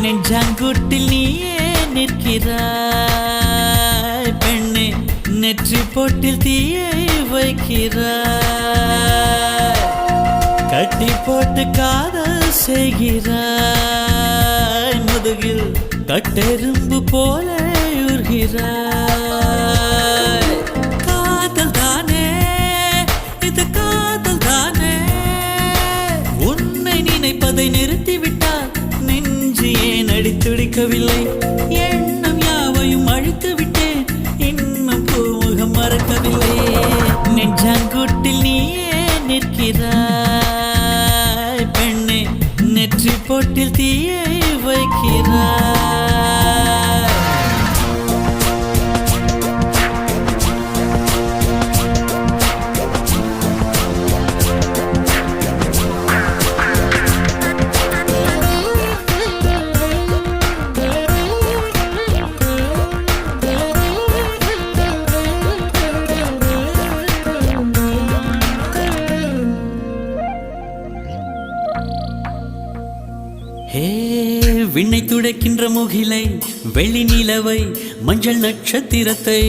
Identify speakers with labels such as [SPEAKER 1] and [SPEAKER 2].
[SPEAKER 1] நெஞ்சாங்குட்டில் நீயே நிற்கிறாய் பெண்ணே, நெற்றி போட்டில் தீயை வைக்கிறாய், கட்டி போட்டு காதல் செய்கிறாய், முதுகில் கட்டெரும்பு போல உருகிறாய். காதல் தானே இது, காதல் தானே, உன்னை நினைப்பதை நிறுத்திவிட்டால் நெஞ்சு ஏன் அடித்துடிக்கவில்லை? எண்ணம் யாவையும் அழித்து விட்டேன், இன்னும் பூமுகம் மறக்கவில்லை. நெஞ்சாங்குட்டில் நீயே நிற்கிறாய் பெண்ணே, நெற்றி போட்டில் தீயை வைக்கிறாய். விண்ணை துடைக்கின்ற முகிலை, வெள்ளி நிலவை, மஞ்சள் நட்சத்திரத்தை